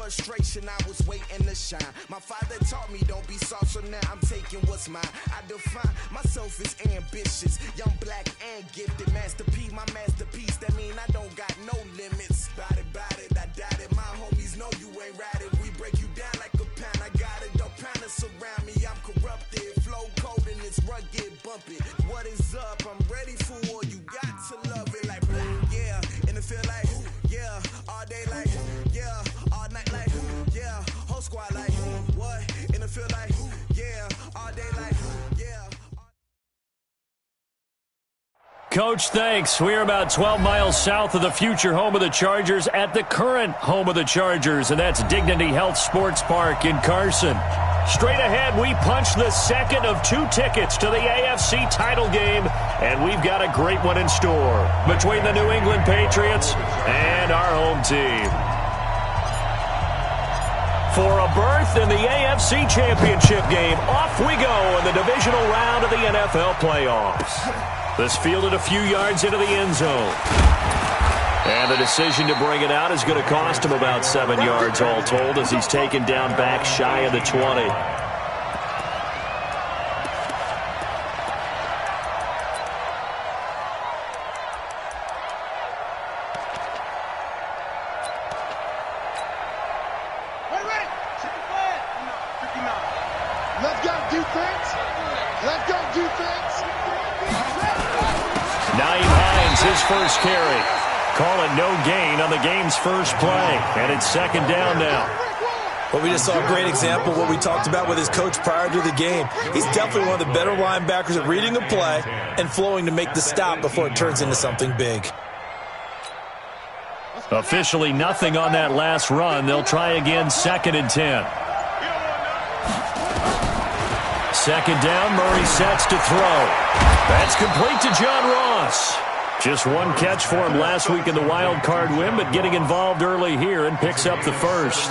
frustration, I was waiting to shine. My father taught me don't be soft, so now I'm taking what's mine. I define myself as ambitious, young, black, and gifted. Master P, my masterpiece, that mean I don't got no limits. Bout it, I doubt it. My homies know you ain't ratted. We break you down like a pound. I got it, don't pound to surround me. I'm corrupted, flow cold and it's rugged, bumpy. What is up? I'm ready for war. You got to love it like black, yeah. And it feel like, yeah, all day like, yeah, all night like, yeah, whole squad like, what? And it feel like, yeah, all day like, yeah. Coach, thanks. We're about 12 miles south of the future home of the Chargers at the current home of the Chargers, and that's Dignity Health Sports Park in Carson. Straight ahead, we punch the second of 2 tickets to the AFC title game, and we've got a great one in store between the New England Patriots and our home team. For a berth in the AFC Championship game, off we go in the divisional round of the NFL playoffs. This fielded a few yards into the end zone. And the decision to bring it out is going to cost him about 7 yards all told as he's taken down back shy of the 20. Let's go defense. Let's go defense. Nyheim Hines, his first carry. Call it no gain on the game's first play. And it's second down now. Well, we just saw a great example of what we talked about with his coach prior to the game. He's definitely one of the better linebackers at reading a play and flowing to make the stop before it turns into something big. Officially nothing on that last run. They'll try again, 2nd and 10. Second down, Murray sets to throw. That's complete to John Ross. Just one catch for him last week in the wild card win, but getting involved early here and picks up the first.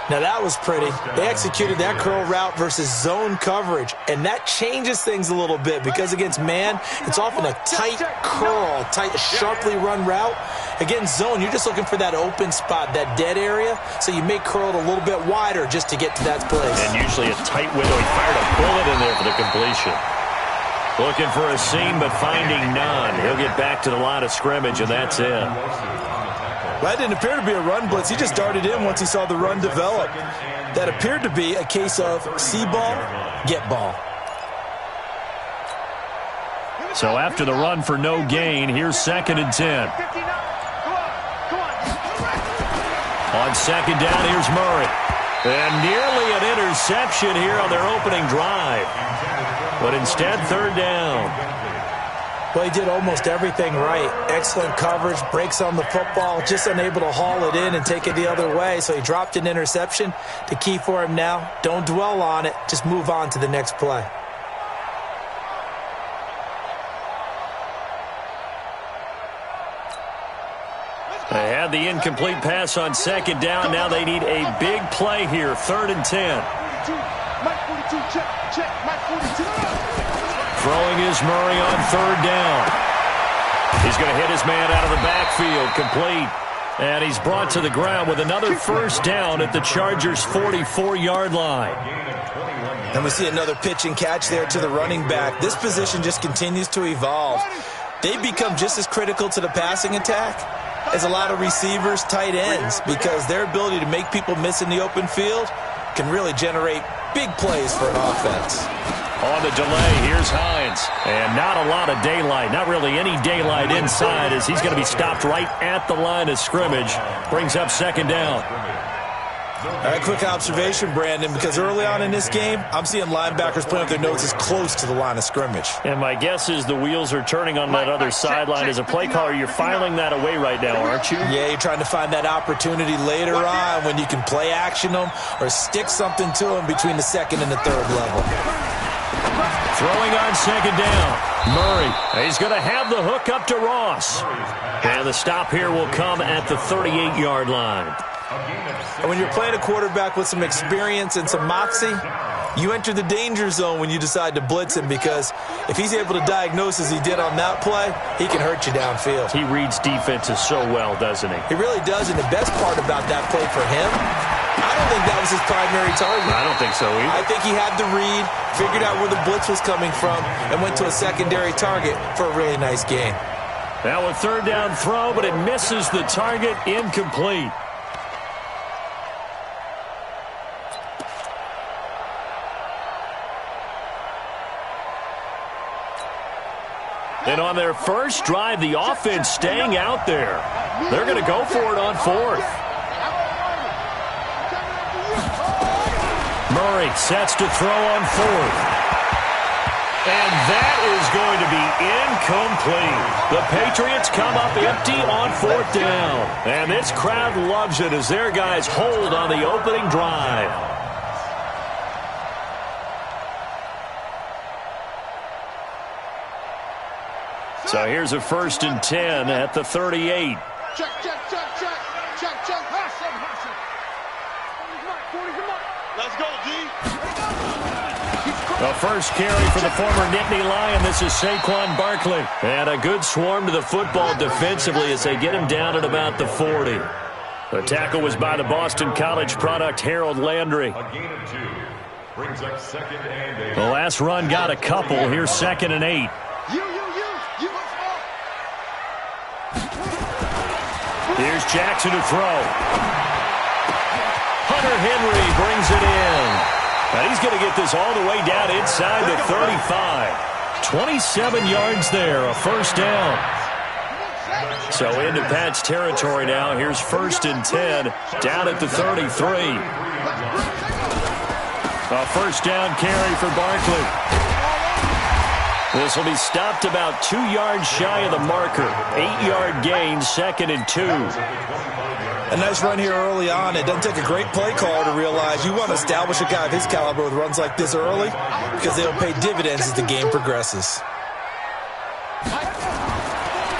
Now that was pretty. They executed that curl route versus zone coverage, and that changes things a little bit because against man, it's often a tight curl, tight, sharply run route. Against zone, you're just looking for that open spot, that dead area, so you may curl it a little bit wider just to get to that place. And usually a tight window. He fired a bullet in there for the completion. Looking for a seam, but finding none. He'll get back to the line of scrimmage, and that's it. Well, that didn't appear to be a run blitz. He just darted in once he saw the run develop. That appeared to be a case of see ball, get ball. So after the run for no gain, here's 2nd and 10. On second down, here's Murray. And nearly an interception here on their opening drive. But instead, 3rd down. Well, he did almost everything right. Excellent coverage, breaks on the football, just unable to haul it in and take it the other way. So he dropped an interception. The key for him now, don't dwell on it. Just move on to the next play. They had the incomplete pass on second down. Now they need a big play here, 3rd and 10. Throwing is Murray on 3rd down. He's going to hit his man out of the backfield, complete. And he's brought to the ground with another first down at the Chargers' 44-yard line. And we see another pitch and catch there to the running back. This position just continues to evolve. They become just as critical to the passing attack as a lot of receivers, tight ends, because their ability to make people miss in the open field can really generate big plays for an offense. On the delay, here's Hines. And not a lot of daylight, not really any daylight inside as he's going to be stopped right at the line of scrimmage. Brings up 2nd down. All right, quick observation, Brandon, because early on in this game, I'm seeing linebackers playing with their noses close to the line of scrimmage. And my guess is the wheels are turning on that other sideline. As a play caller, you're filing that away right now, aren't you? Yeah, you're trying to find that opportunity later on when you can play action them or stick something to them between the 2nd and the 3rd level. Throwing on 2nd down. Murray, he's going to have the hook up to Ross. And the stop here will come at the 38-yard line. And when you're playing a quarterback with some experience and some moxie, You enter the danger zone when you decide to blitz him, because if he's able to diagnose as he did on that play, he can hurt you downfield. He reads defenses so well, doesn't he? He really does, and the best part about that play for him, I don't think that was his primary target. I don't think so either. I think he had the read, figured out where the blitz was coming from, and went to a secondary target for a really nice gain. Now a third down throw, but it misses the target, incomplete. And on their first drive, the offense staying out there. They're going to go for it on fourth. Murray sets to throw on fourth. And that is going to be incomplete. The Patriots come up empty on fourth down. And this crowd loves it as their guys hold on the opening drive. So here's a 1st and 10 at the 38. Check. Let's go, G. The first carry for the former Nittany Lion. This is Saquon Barkley. And a good swarm to the football defensively as they get him down at about the 40. The tackle was by the Boston College product, Harold Landry. A gain of 2. Brings up 2nd and 8. The last run got a couple. Here's 2nd and 8. Here's Jackson to throw. Hunter Henry brings it in. And he's going to get this all the way down inside the 35. 27 yards there, a first down. So into Pat's territory now. Here's 1st and 10 down at the 33. A first down carry for Barkley. This will be stopped about 2 yards shy of the marker. 8-yard gain, 2nd and 2. A nice run here early on. It doesn't take a great play caller to realize you want to establish a guy of his caliber with runs like this early, because they'll pay dividends as the game progresses.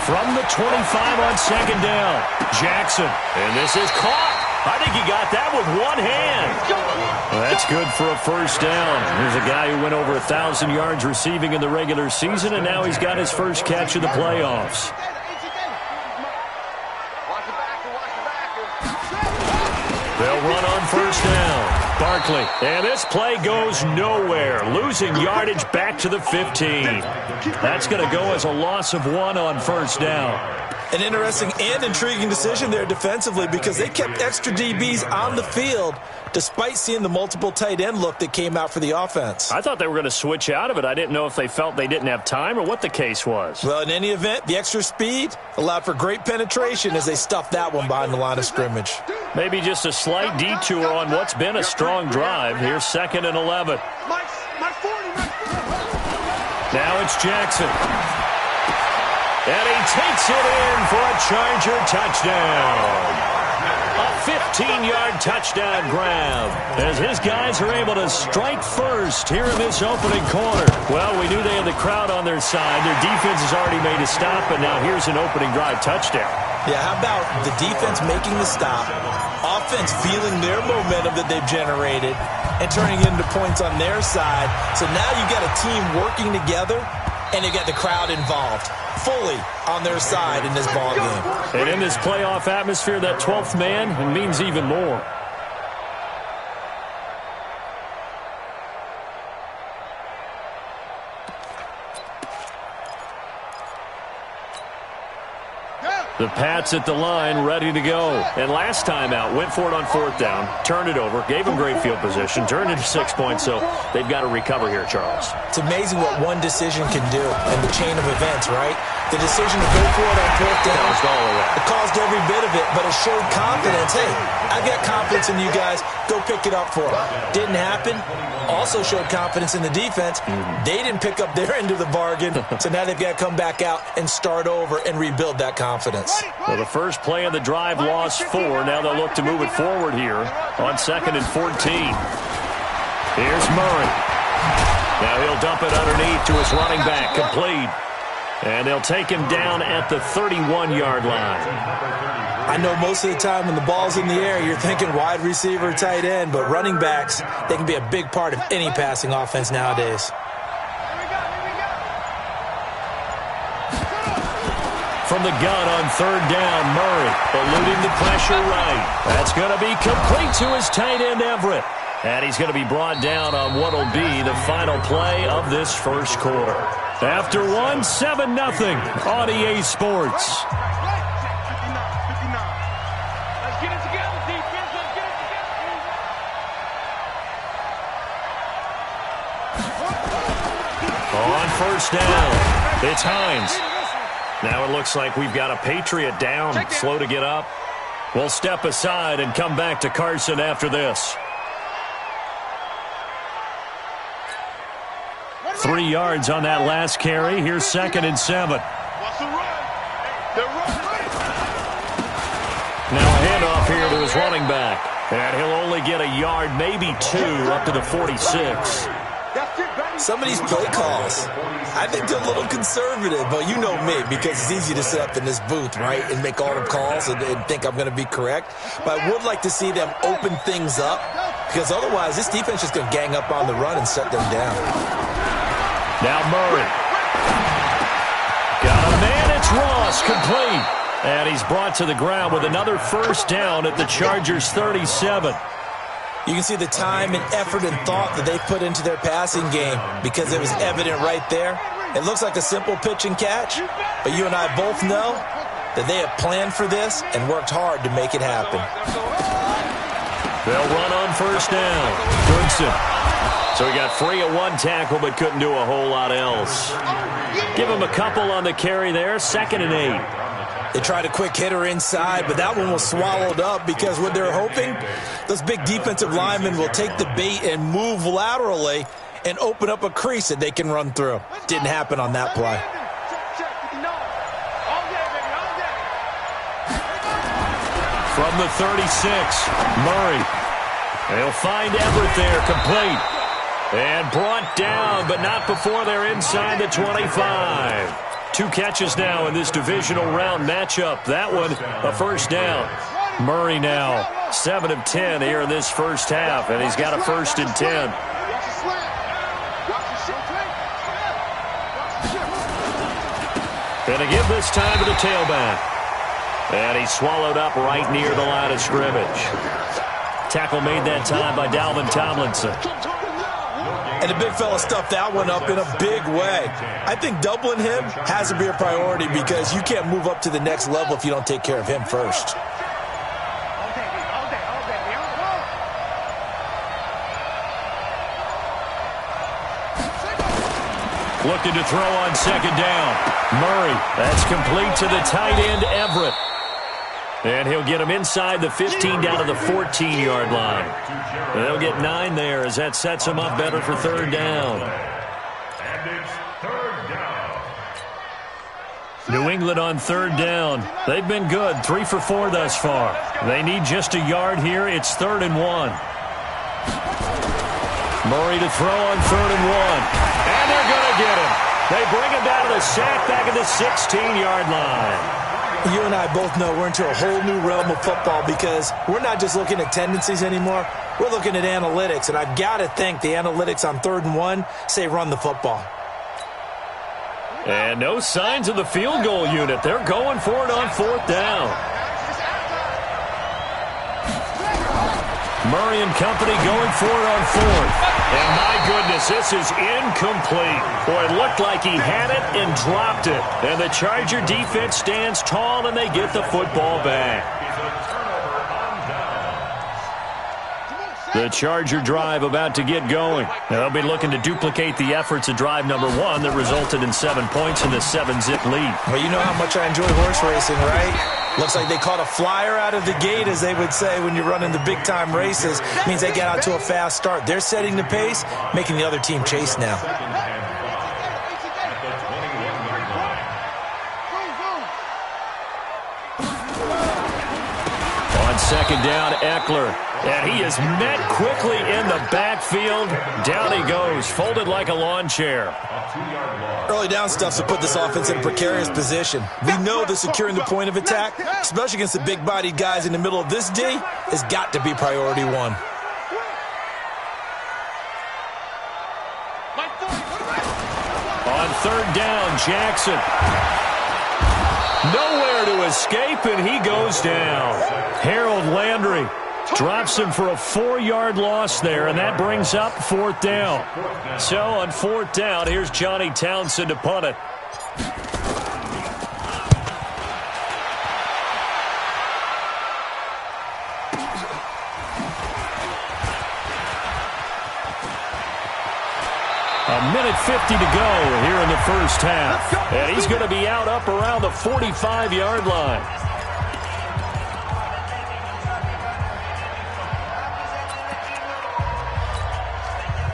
From the 25 on 2nd down, Jackson. And this is caught. I think he got that with one hand. That's good for a first down. Here's a guy who went over 1,000 yards receiving in the regular season, and now he's got his first catch of the playoffs. They'll run on first down. Barkley. And this play goes nowhere. Losing yardage back to the 15. That's going to go as a loss of 1 on first down. An interesting and intriguing decision there defensively, because they kept extra DBs on the field despite seeing the multiple tight end look that came out for the offense. I thought they were going to switch out of it. I didn't know if they felt they didn't have time or what the case was. Well, in any event, the extra speed allowed for great penetration as they stuffed that one behind the line of scrimmage. Maybe just a slight detour on what's been a strong drive. Here's 2nd and 11. Now it's Jackson. And he takes it in for a Charger touchdown. A 15-yard touchdown grab as his guys are able to strike first here in this opening quarter. Well, we knew they had the crowd on their side. Their defense has already made a stop, and now here's an opening drive touchdown. Yeah, how about the defense making the stop, offense feeling their momentum that they've generated, and turning it into points on their side. So now you've got a team working together, and you've got the crowd involved fully on their side in this ball game. And in this playoff atmosphere, that 12th man means even more. The Pats at the line, ready to go. And last time out, went for it on fourth down, turned it over, gave them great field position, turned it to 6 points, so they've got to recover here, Charles. It's amazing what one decision can do in the chain of events, right? The decision to go for it on fourth down, it caused every bit of it, but it showed confidence. Hey, I've got confidence in you guys. Go pick it up for them. Didn't happen. Also showed confidence in the defense. They didn't pick up their end of the bargain, so now they've got to come back out and start over and rebuild that confidence. Well, the first play of the drive lost 4. Now they'll look to move it forward here on 2nd and 14. Here's Murray. Now he'll dump it underneath to his running back, complete. And they'll take him down at the 31-yard line. I know most of the time when the ball's in the air, you're thinking wide receiver, tight end, but running backs, they can be a big part of any passing offense nowadays. From the gun on third down, Murray eluding the pressure right. That's going to be complete to his tight end, Everett. And he's going to be brought down on what will be the final play of this first quarter. After 7-0 on EA Sports. On first down, it's Hines. Now it looks like we've got a Patriot down, slow to get up. We'll step aside and come back to Carson after this. 3 yards on that last carry. Here's 2nd and 7. Now a handoff here to his running back. And he'll only get a yard, maybe 2, up to the 46. Some of these play calls, I think they're a little conservative, but you know me, because it's easy to sit up in this booth, right, and make all the calls and think I'm going to be correct. But I would like to see them open things up, because otherwise this defense is going to gang up on the run and shut them down. Now Murray. Got a man, it's Ross, complete. And he's brought to the ground with another first down at the Chargers' 37. You can see the time and effort and thought that they put into their passing game because it was evident right there. It looks like a simple pitch and catch, but you and I both know that they have planned for this and worked hard to make it happen. They'll run on first down. Goodson. So he got free of one tackle but couldn't do a whole lot else. Give him a couple on the carry there. 2nd and 8. They tried a quick hitter inside, but that one was swallowed up because what they're hoping, those big defensive linemen will take the bait and move laterally and open up a crease that they can run through. Didn't happen on that play. From the 36, Murray. They'll find Everett there, complete. And brought down, but not before they're inside the 25. 2 catches now in this divisional round matchup. That one, a first down. Murray now, 7 of 10 here in this first half, and he's got a 1st and 10. Gonna give this time to the tailback. And he's swallowed up right near the line of scrimmage. Tackle made that time by Dalvin Tomlinson. And the big fella stuffed that one up in a big way. I think doubling him has to be a priority because you can't move up to the next level if you don't take care of him first. Looking to throw on 2nd down. Murray, that's complete to the tight end, Everett. And he'll get him inside the 15 down to the 14-yard line. They'll get 9 there as that sets him up better for 3rd down. And it's 3rd down. New England on 3rd down. They've been good, 3 for 4 thus far. They need just a yard here. It's 3rd and 1. Murray to throw on 3rd and 1. And they're going to get him. They bring him down to the sack back at the 16-yard line. You and I both know we're into a whole new realm of football because we're not just looking at tendencies anymore. We're looking at analytics, and I've got to think the analytics on 3rd and 1 say run the football. And no signs of the field goal unit. They're going for it on 4th down. Murray and company going for it on 4th. And my goodness, this is incomplete. Boy, it looked like he had it and dropped it. And the Charger defense stands tall and they get the football back. The Charger drive about to get going. They'll be looking to duplicate the efforts of drive number 1 that resulted in 7 points in the 7-zip lead. Well, you know how much I enjoy horse racing, right? Looks like they caught a flyer out of the gate, as they would say when you're running the big-time races. Means they get out to a fast start. They're setting the pace, making the other team chase now. On On second down, Eckler. And he is met quickly in the backfield. Down he goes, folded like a lawn chair. Early down stuff's to put this offense in a precarious position. We know that securing the point of attack, especially against the big-bodied guys in the middle of this D, has got to be priority one. On third down, Jackson. Nowhere to escape, and he goes down. Harold Landry drops him for a 4-yard loss there, and that brings up fourth down. So on fourth down, here's Johnny Townsend to punt it. A minute 50 to go here in the first half. And he's going to be out up around the 45-yard line.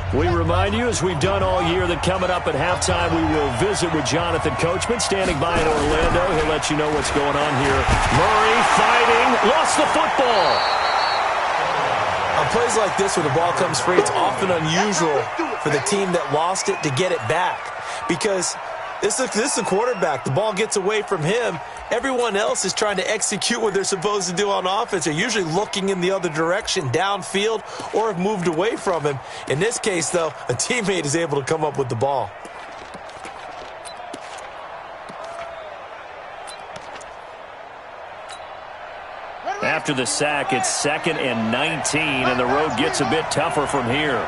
We remind you, as we've done all year, that coming up at halftime, we will visit with Jonathan Coachman, standing by in Orlando. He'll let you know what's going on here. Murray fighting, lost the football. On plays like this where the ball comes free, it's often unusual for the team that lost it to get it back. Because this is a quarterback. The ball gets away from him. Everyone else is trying to execute what they're supposed to do on offense. They're usually looking in the other direction, downfield, or have moved away from him. In this case, though, a teammate is able to come up with the ball. After the sack, it's 2nd and 19, and the road gets a bit tougher from here.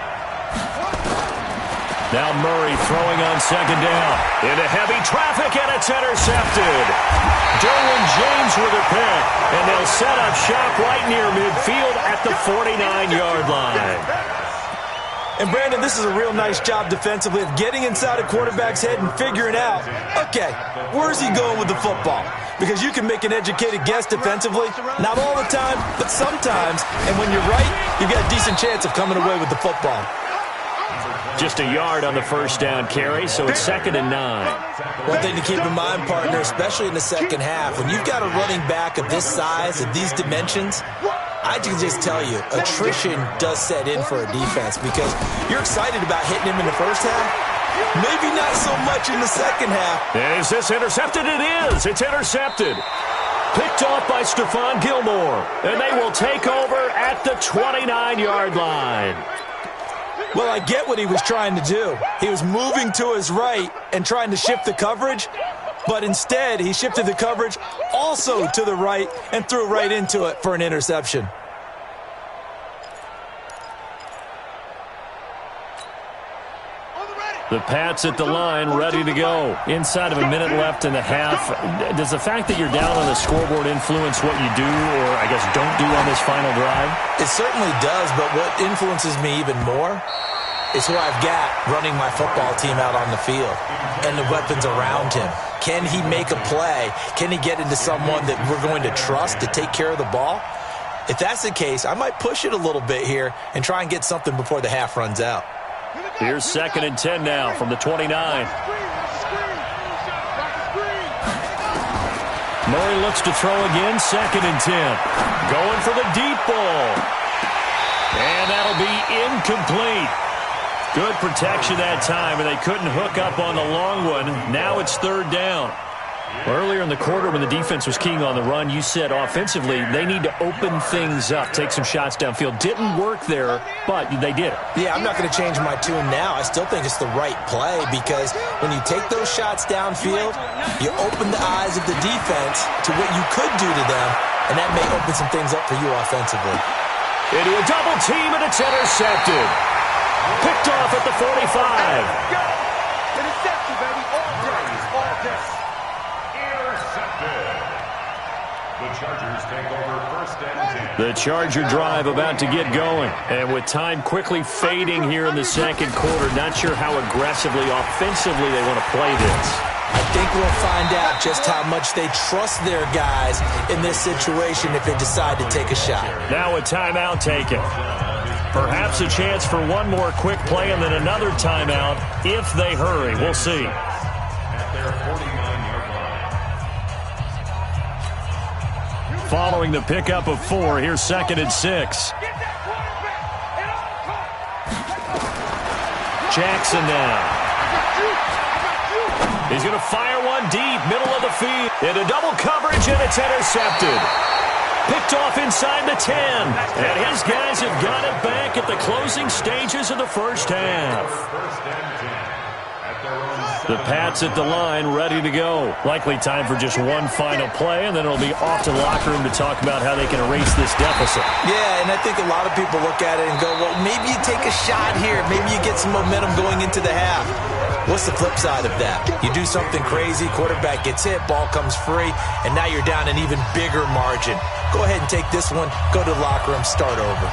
Now Murray throwing on second down. Into heavy traffic, and it's intercepted. Derwin James with a pick, and they'll set up shop right near midfield at the 49-yard line. And, Brandon, this is a real nice job defensively of getting inside a quarterback's head and figuring out, okay, where's he going with the football? Because you can make an educated guess defensively, not all the time, but sometimes. And when you're right, you've got a decent chance of coming away with the football. Just a yard on the first down carry, so it's 2nd and 9. One thing to keep in mind, partner, especially in the second half, when you've got a running back of this size, of these dimensions, I can just tell you, attrition does set in for a defense because you're excited about hitting him in the first half. Maybe not so much in the second half. Is this intercepted? It is. It's intercepted. Picked off by Stephon Gilmore. And they will take over at the 29-yard line. Well, I get what he was trying to do. He was moving to his right and trying to shift the coverage, but instead he shifted the coverage also to the right and threw right into it for an interception. The Pats at the line, ready to go. Inside of a minute left in the half. Does the fact that you're down on the scoreboard influence what you do or, I guess, don't do on this final drive? It certainly does, but what influences me even more is who I've got running my football team out on the field and the weapons around him. Can he make a play? Can he get into someone that we're going to trust to take care of the ball? If that's the case, I might push it a little bit here and try and get something before the half runs out. Here's 2nd and 10 now from the 29. Murray looks to throw again, 2nd and 10. Going for the deep ball. And that'll be incomplete. Good protection that time, and they couldn't hook up on the long one. Now it's 3rd down. Earlier in the quarter when the defense was keying on the run, you said offensively they need to open things up, take some shots downfield. Didn't work there, but they did it. Yeah, I'm not going to change my tune now. I still think it's the right play because when you take those shots downfield, you open the eyes of the defense to what you could do to them, and that may open some things up for you offensively. Into a double team, and it's intercepted. Picked off at the 45. Interception, baby. All day. All day. The Chargers take over 1st and 10. The Charger drive about to get going. And with time quickly fading here in the second quarter, not sure how aggressively, offensively they want to play this. I think we'll find out just how much they trust their guys in this situation if they decide to take a shot. Now a timeout taken. Perhaps a chance for one more quick play and then another timeout if they hurry. We'll see. At their 49-yard line. following the pickup of 4. Here's 2nd and 6. Jackson now. He's going to fire one deep, middle of the field. Into double coverage, and it's intercepted. Picked off inside the 10. And his guys have got it back at the closing stages of the first half. The Pats at the line, ready to go. Likely time for just one final play, and then it'll be off to the locker room to talk about how they can erase this deficit. Yeah, and I think a lot of people look at it and go, well, maybe you take a shot here. Maybe you get some momentum going into the half. What's the flip side of that? You do something crazy, quarterback gets hit, ball comes free, and now you're down an even bigger margin. Go ahead and take this one, go to the locker room, start over.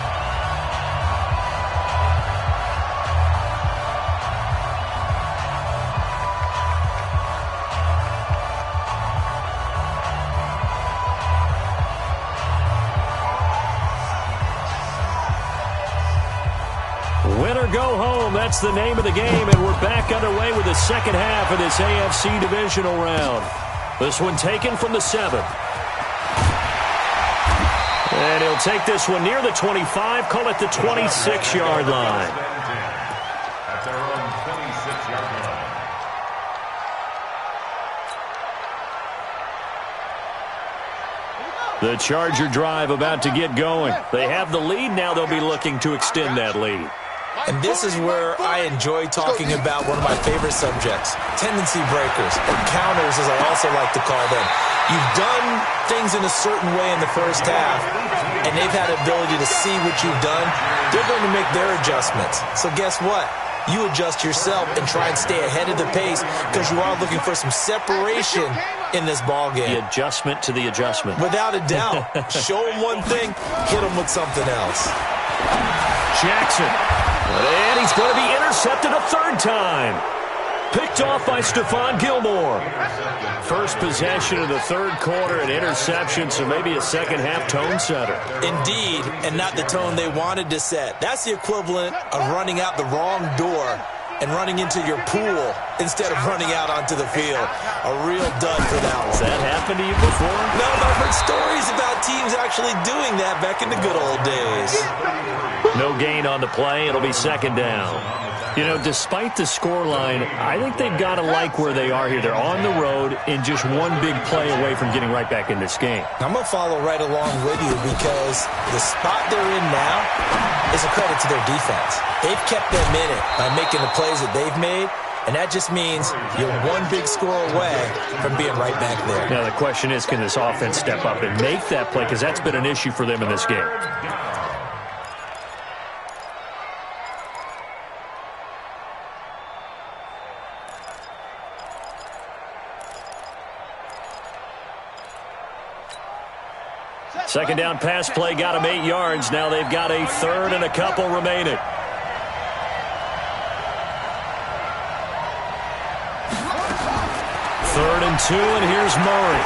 Go home. That's the name of the game, and we're back underway with the second half of this AFC divisional round. This one taken from the 7. And he'll take this one near the 25, call it the 26-yard line. At their own 26-yard line. The Charger drive about to get going. They have the lead. Now they'll be looking to extend that lead. And this is where I enjoy talking about one of my favorite subjects, tendency breakers, or counters as I also like to call them. You've done things in a certain way in the first half, and they've had the ability to see what you've done. They're going to make their adjustments. So guess what? You adjust yourself and try and stay ahead of the pace because you are looking for some separation in this ball game. The adjustment to the adjustment. Without a doubt. Show them one thing, hit them with something else. Jackson. And he's going to be intercepted a 3rd time. Picked off by Stephon Gilmore. First possession of the 3rd quarter, an interception, so maybe a second half tone setter. Indeed, and not the tone they wanted to set. That's the equivalent of running out the wrong door and running into your pool instead of running out onto the field. A real dud for that one. Has that happened to you before? No, but I've heard stories about teams actually doing that back in the good old days. No gain on the play. It'll be 2nd down. You know, despite the scoreline, I think they've got to like where they are here. They're on the road and just one big play away from getting right back in this game. I'm going to follow right along with you because the spot they're in now is a credit to their defense. They've kept them in it by making the plays that they've made, and that just means you're one big score away from being right back there. Now, the question is, can this offense step up and make that play? Because that's been an issue for them in this game. Second down pass play got them 8 yards. Now they've got a 3rd and a couple remaining. Third and 2, and here's Murray.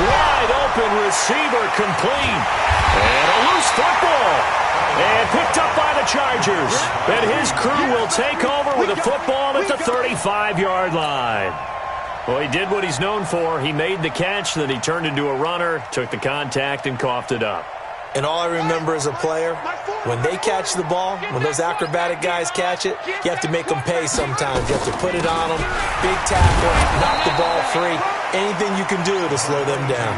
Wide open receiver complete. And a loose football. And picked up by the Chargers. And his crew will take over with a football at the 35-yard line. Well, he did what he's known for. He made the catch, then he turned into a runner, took the contact, and coughed it up. And all I remember as a player, when they catch the ball, when those acrobatic guys catch it, you have to make them pay sometimes. You have to put it on them, big tackle, knock the ball free, anything you can do to slow them down.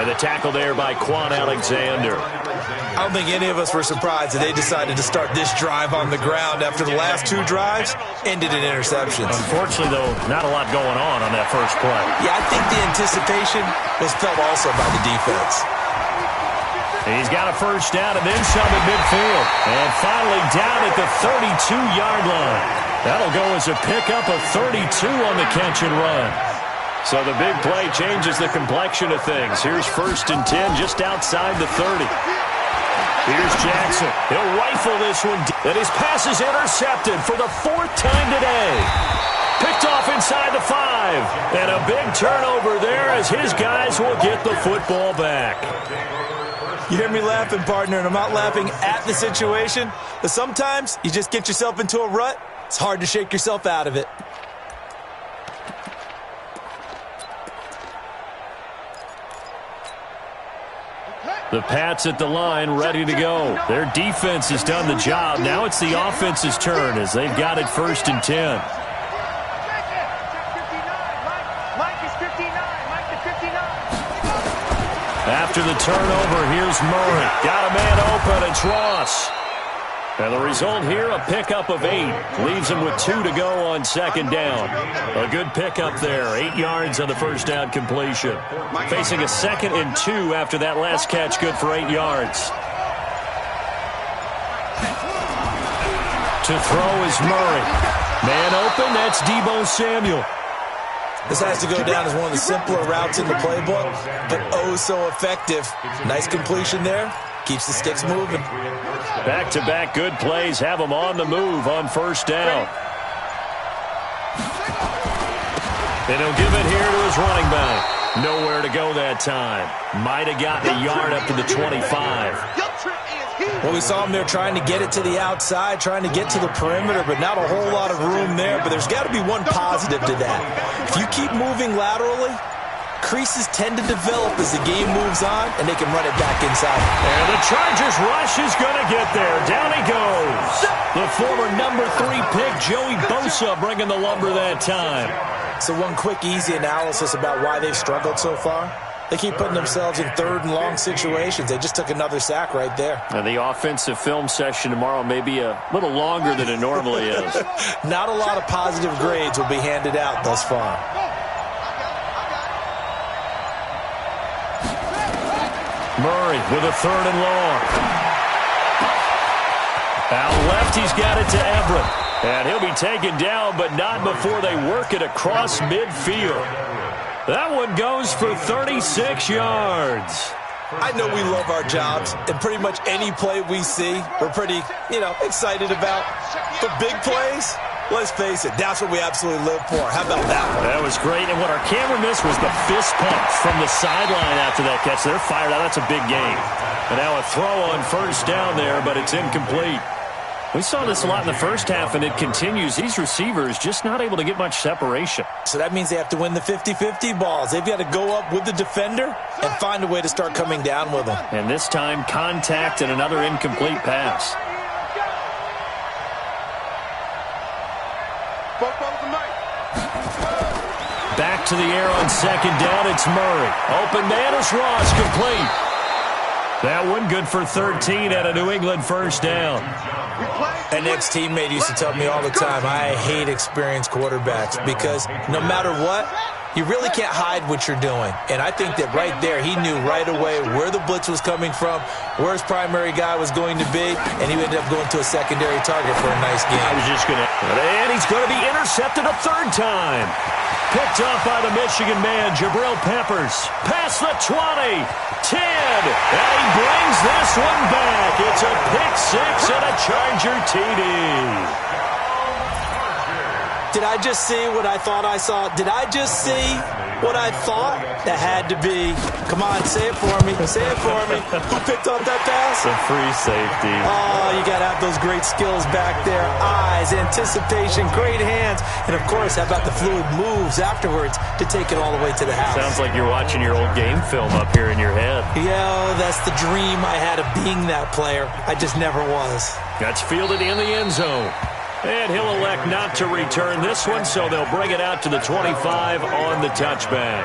And the tackle there by Quan Alexander. I don't think any of us were surprised that they decided to start this drive on the ground after the last 2 drives ended in interceptions. Unfortunately, though, not a lot going on that first play. Yeah, I think the anticipation was felt also by the defense. He's got a first down and then some at midfield. And finally down at the 32-yard line. That'll go as a pickup of 32 on the catch and run. So the big play changes the complexion of things. Here's 1st and 10 just outside the 30. Here's Jackson. He'll rifle this one. And his pass is intercepted for the 4th time today. Picked off inside the 5. And a big turnover there as his guys will get the football back. You hear me laughing, partner, and I'm not laughing at the situation. But sometimes you just get yourself into a rut. It's hard to shake yourself out of it. The Pats at the line, ready to go. Their defense has done the job. Now it's the offense's turn as they've got it 1st and 10. After the turnover, here's Murray. Got a man open. It's Ross. And the result here, a pickup of 8. Leaves him with 2 to go on 2nd down. A good pickup there. 8 yards on the 1st down completion. Facing a 2nd and 2 after that last catch, good for 8 yards. To throw is Murray. Man open, that's Deebo Samuel. This has to go down as one of the simpler routes in the playbook, but oh so effective. Nice completion there. Keeps the sticks moving. Back-to-back good plays have him on the move on 1st down. And he'll give it here to his running back. Nowhere to go that time. Might have gotten a yard up to the 25. Well, we saw him there trying to get it to the outside, trying to get to the perimeter, but not a whole lot of room there. But there's got to be one positive to that. If you keep moving laterally, creases tend to develop as the game moves on, and they can run it back inside. And the Chargers rush is going to get there. Down he goes. The former number 3 pick, Joey Bosa, bringing the lumber that time. So one quick, easy analysis about why they've struggled so far. They keep putting themselves in 3rd and long situations. They just took another sack right there. And the offensive film session tomorrow may be a little longer than it normally is. Not a lot of positive grades will be handed out thus far. Murray with a 3rd and long. Out left, he's got it to Everett. And he'll be taken down, but not before they work it across midfield. That one goes for 36 yards. I know we love our jobs, and pretty much any play we see, we're pretty, excited about. But big plays, let's face it, that's what we absolutely live for. How about that one? That was great, and what our camera missed was the fist pump from the sideline after that catch. They're fired out. That's a big game. And now a throw on 1st down there, but it's incomplete. We saw this a lot in the 1st half, and it continues. These receivers just not able to get much separation. So that means they have to win the 50-50 balls. They've got to go up with the defender and find a way to start coming down with them. And this time, contact and another incomplete pass. Back to the air on 2nd down, it's Murray. Open man is Ross, complete. That one good for 13 at a New England 1st down. An ex-teammate used to tell me all the time, I hate experienced quarterbacks because no matter what, you really can't hide what you're doing. And I think that right there, he knew right away where the blitz was coming from, where his primary guy was going to be, and he ended up going to a secondary target for a nice game. I was just going to... And he's going to be intercepted a 3rd time. Picked off by the Michigan man, Jabril Peppers. Past the 20, 10, and he brings this one back. It's a pick 6 and a Charger TD. Did I just see what I thought I saw? Did I just see what I thought? That had to be. Come on, say it for me. Say it for me. Who picked up that pass? The free safety. Oh, you got to have those great skills back there. Eyes, anticipation, great hands. And, of course, how about the fluid moves afterwards to take it all the way to the house? Sounds like you're watching your old game film up here in your head. Yeah, that's the dream I had of being that player. I just never was. That's fielded in the end zone. And he'll elect not to return this one, so they'll bring it out to the 25 on the touchback.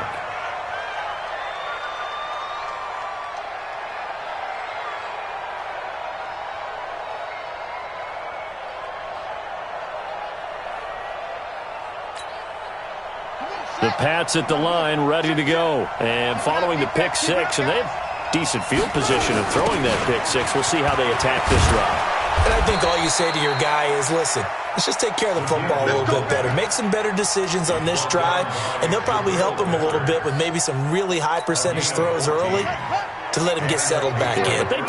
The Pats at the line, ready to go. And following the pick 6, and they have decent field position of throwing that pick 6. We'll see how they attack this drive. And I think all you say to your guy is, listen, let's just take care of the football a little bit better. Make some better decisions on this drive, and they'll probably help him a little bit with maybe some really high percentage throws early to let him get settled back in. But they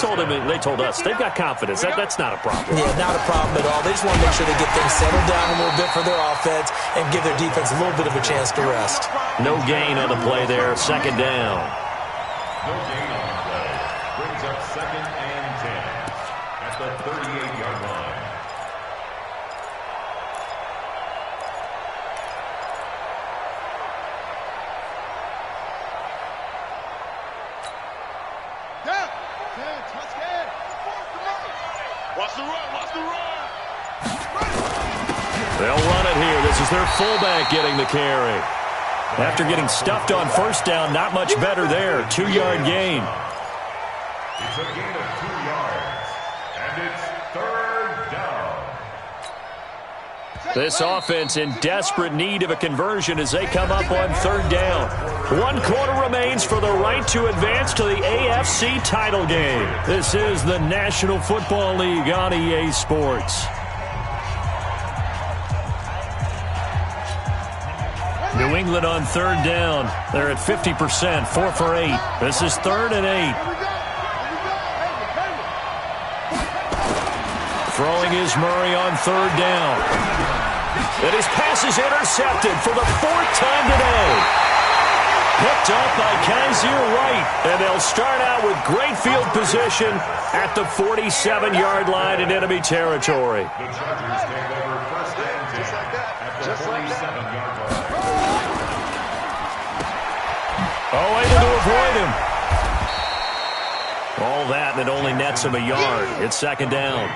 told us, they've got confidence. That's not a problem. Yeah, not a problem at all. They just want to make sure they get things settled down a little bit for their offense and give their defense a little bit of a chance to rest. No gain on the play there, 2nd down. No gain on the play. Brings up 2nd and 10 at the 38-yard line. They'll run it here. This is their fullback getting the carry. After getting stuffed on first down, not much better there. 2-yard gain. It's a gain of 2 yards, and it's 3rd down. This offense in desperate need of a conversion as they come up on 3rd down. 1 quarter remains for the right to advance to the AFC title game. This is the National Football League on EA Sports. New England on 3rd down. They're at 50%, 4 for 8. This is 3rd and 8. Throwing is Murray on 3rd down. And his pass is intercepted for the 4th time today. Picked up by Kaiser White. And they'll start out with great field position at the 47-yard line in enemy territory. The Chargers take over 1st and 10 at the 47-yard line. Oh, able to avoid him. All that, and it only nets him a yard. It's 2nd down.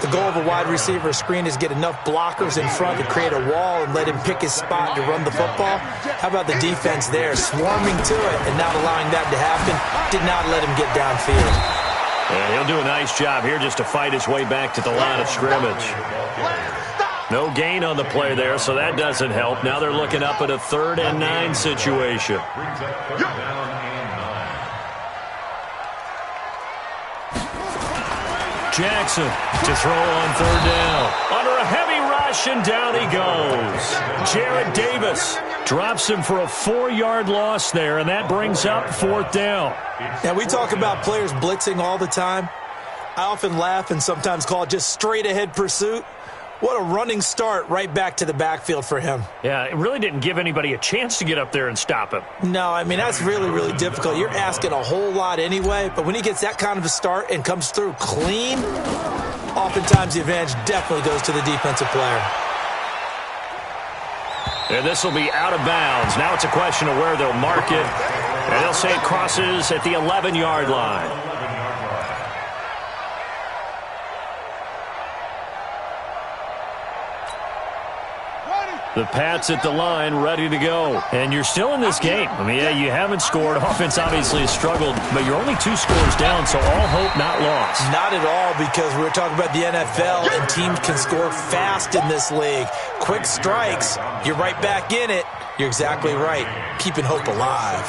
The goal of a wide receiver screen is get enough blockers in front to create a wall and let him pick his spot to run the football. How about the defense there, swarming to it and not allowing that to happen? Did not let him get downfield. And he'll do a nice job here just to fight his way back to the line of scrimmage. No gain on the play there, so that doesn't help. Now they're looking up at a 3rd and 9 situation. Brings up 3rd down and 9. Jackson to throw on 3rd down. Under a heavy rush, and down he goes. Jarrett Davis drops him for a 4-yard loss there, and that brings up 4th down. Now, we talk about players blitzing all the time. I often laugh and sometimes call it just straight-ahead pursuit. What a running start right back to the backfield for him. Yeah, it really didn't give anybody a chance to get up there and stop him. No, I mean, that's really, really difficult. You're asking a whole lot anyway, but when he gets that kind of a start and comes through clean, oftentimes the advantage definitely goes to the defensive player. And this will be out of bounds. Now it's a question of where they'll mark it. And they'll say it crosses at the 11-yard line. The Pats at the line, ready to go. And you're still in this game. I mean, yeah, you haven't scored. Offense obviously has struggled, but you're only 2 scores down, so all hope not lost. Not at all, because we were talking about the NFL, and teams can score fast in this league. Quick strikes, you're right back in it. You're exactly right. Keeping hope alive.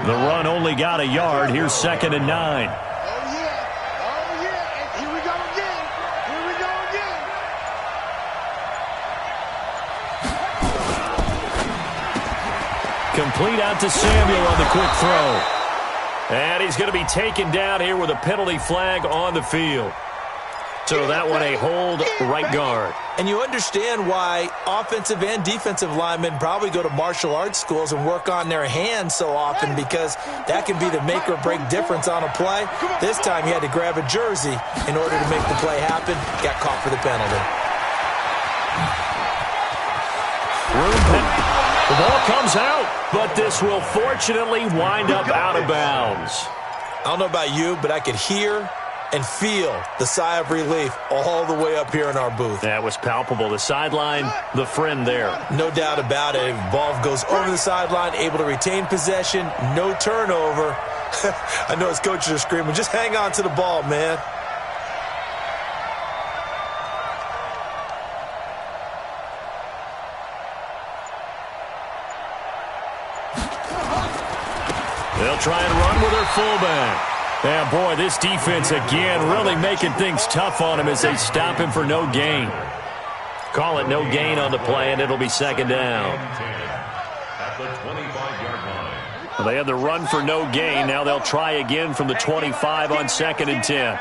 The run only got a yard. Here's 2nd and 9. Complete out to Samuel on the quick throw. And he's going to be taken down here with a penalty flag on the field. So that one a hold right guard. And you understand why offensive and defensive linemen probably go to martial arts schools and work on their hands so often, because that can be the make or break difference on a play. This time he had to grab a jersey in order to make the play happen. Got caught for the penalty. The ball comes out, but this will fortunately wind up out of bounds. I don't know about you, but I could hear and feel the sigh of relief all the way up here in our booth. That was palpable. The sideline, the friend there. No doubt about it. Ball goes over the sideline, able to retain possession, no turnover. I know his coaches are screaming, just hang on to the ball, man. They'll try and run with their fullback. Yeah, boy, this defense again really making things tough on him as they stop him for no gain. Call it no gain on the play, and it'll be 2nd down. At the 25-yard line. Well, they had the run for no gain. Now they'll try again from the 25 on 2nd and 10.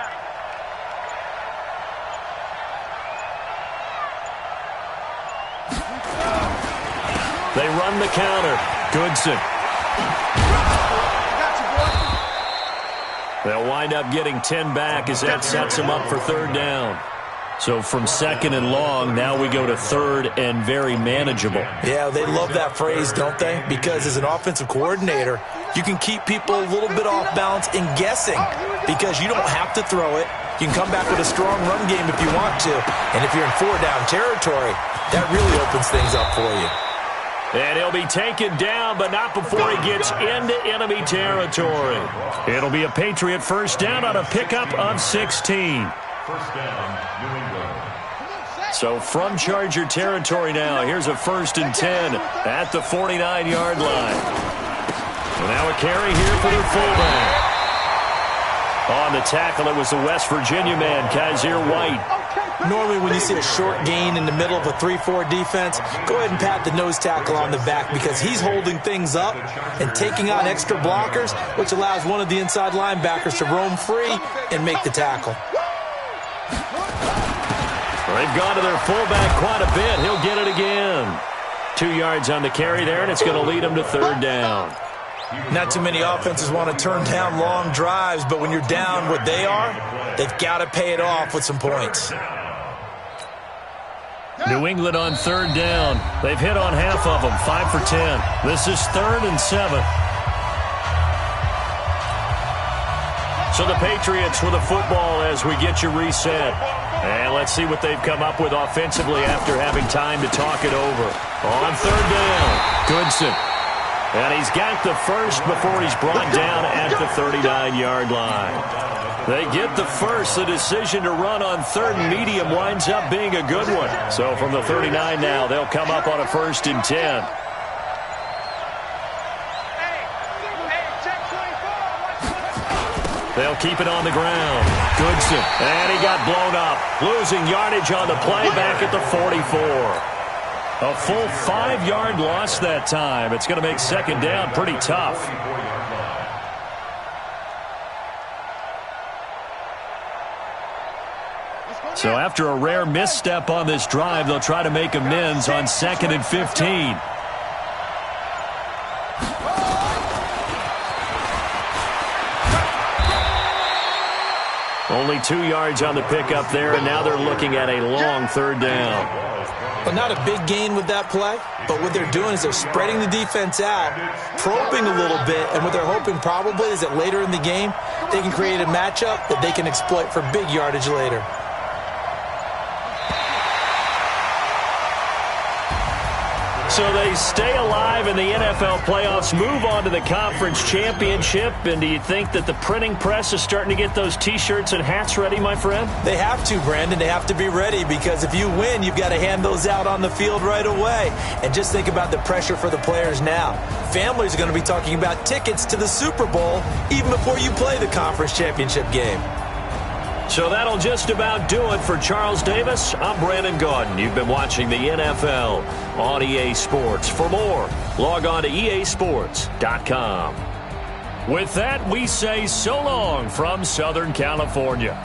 They run the counter. Goodson. They'll wind up getting 10 back as that sets them up for 3rd down. So from 2nd and long, now we go to 3rd and very manageable. Yeah, they love that phrase, don't they? Because as an offensive coordinator, you can keep people a little bit off balance and guessing because you don't have to throw it. You can come back with a strong run game if you want to. And if you're in 4-down territory, that really opens things up for you. And he'll be taken down, but not before he gets into enemy territory. It'll be a Patriot first down on a pickup of 16. First down, New England. So from Charger territory now, here's a 1st and 10 at the 49-yard line. And now a carry here for their fullback. On the tackle, it was the West Virginia man, Kaiser White. Normally when you see a short gain in the middle of a 3-4 defense, go ahead and pat the nose tackle on the back because he's holding things up and taking on extra blockers, which allows one of the inside linebackers to roam free and make the tackle. They've gone to their fullback quite a bit. He'll get it again. 2 yards on the carry there, and it's going to lead him to 3rd down. Not too many offenses want to turn down long drives, but when you're down what they are, they've got to pay it off with some points. New England on 3rd down. They've hit on half of them, 5 for 10. This is 3rd and 7. So the Patriots with a football as we get you reset. And let's see what they've come up with offensively after having time to talk it over. On 3rd down, Goodson. And he's got the first before he's brought down at the 39-yard line. They get the first. The decision to run on 3rd and medium winds up being a good one. So from the 39 now, they'll come up on a 1st and 10. They'll keep it on the ground. Goodson. And he got blown up. Losing yardage on the play back at the 44. A full 5-yard loss that time. It's going to make 2nd down pretty tough. So after a rare misstep on this drive, they'll try to make amends on 2nd and 15. Only 2 yards on the pickup there, and now they're looking at a long 3rd down. Well, not a big gain with that play, but what they're doing is they're spreading the defense out, probing a little bit, and what they're hoping probably is that later in the game, they can create a matchup that they can exploit for big yardage later. So they stay alive in the NFL playoffs, move on to the conference championship, and do you think that the printing press is starting to get those T-shirts and hats ready, my friend? They have to, Brandon. They have to be ready because if you win, you've got to hand those out on the field right away. And just think about the pressure for the players now. Families are going to be talking about tickets to the Super Bowl even before you play the conference championship game. So that'll just about do it for Charles Davis. I'm Brandon Gaudin. You've been watching the NFL on EA Sports. For more, log on to easports.com. With that, we say so long from Southern California.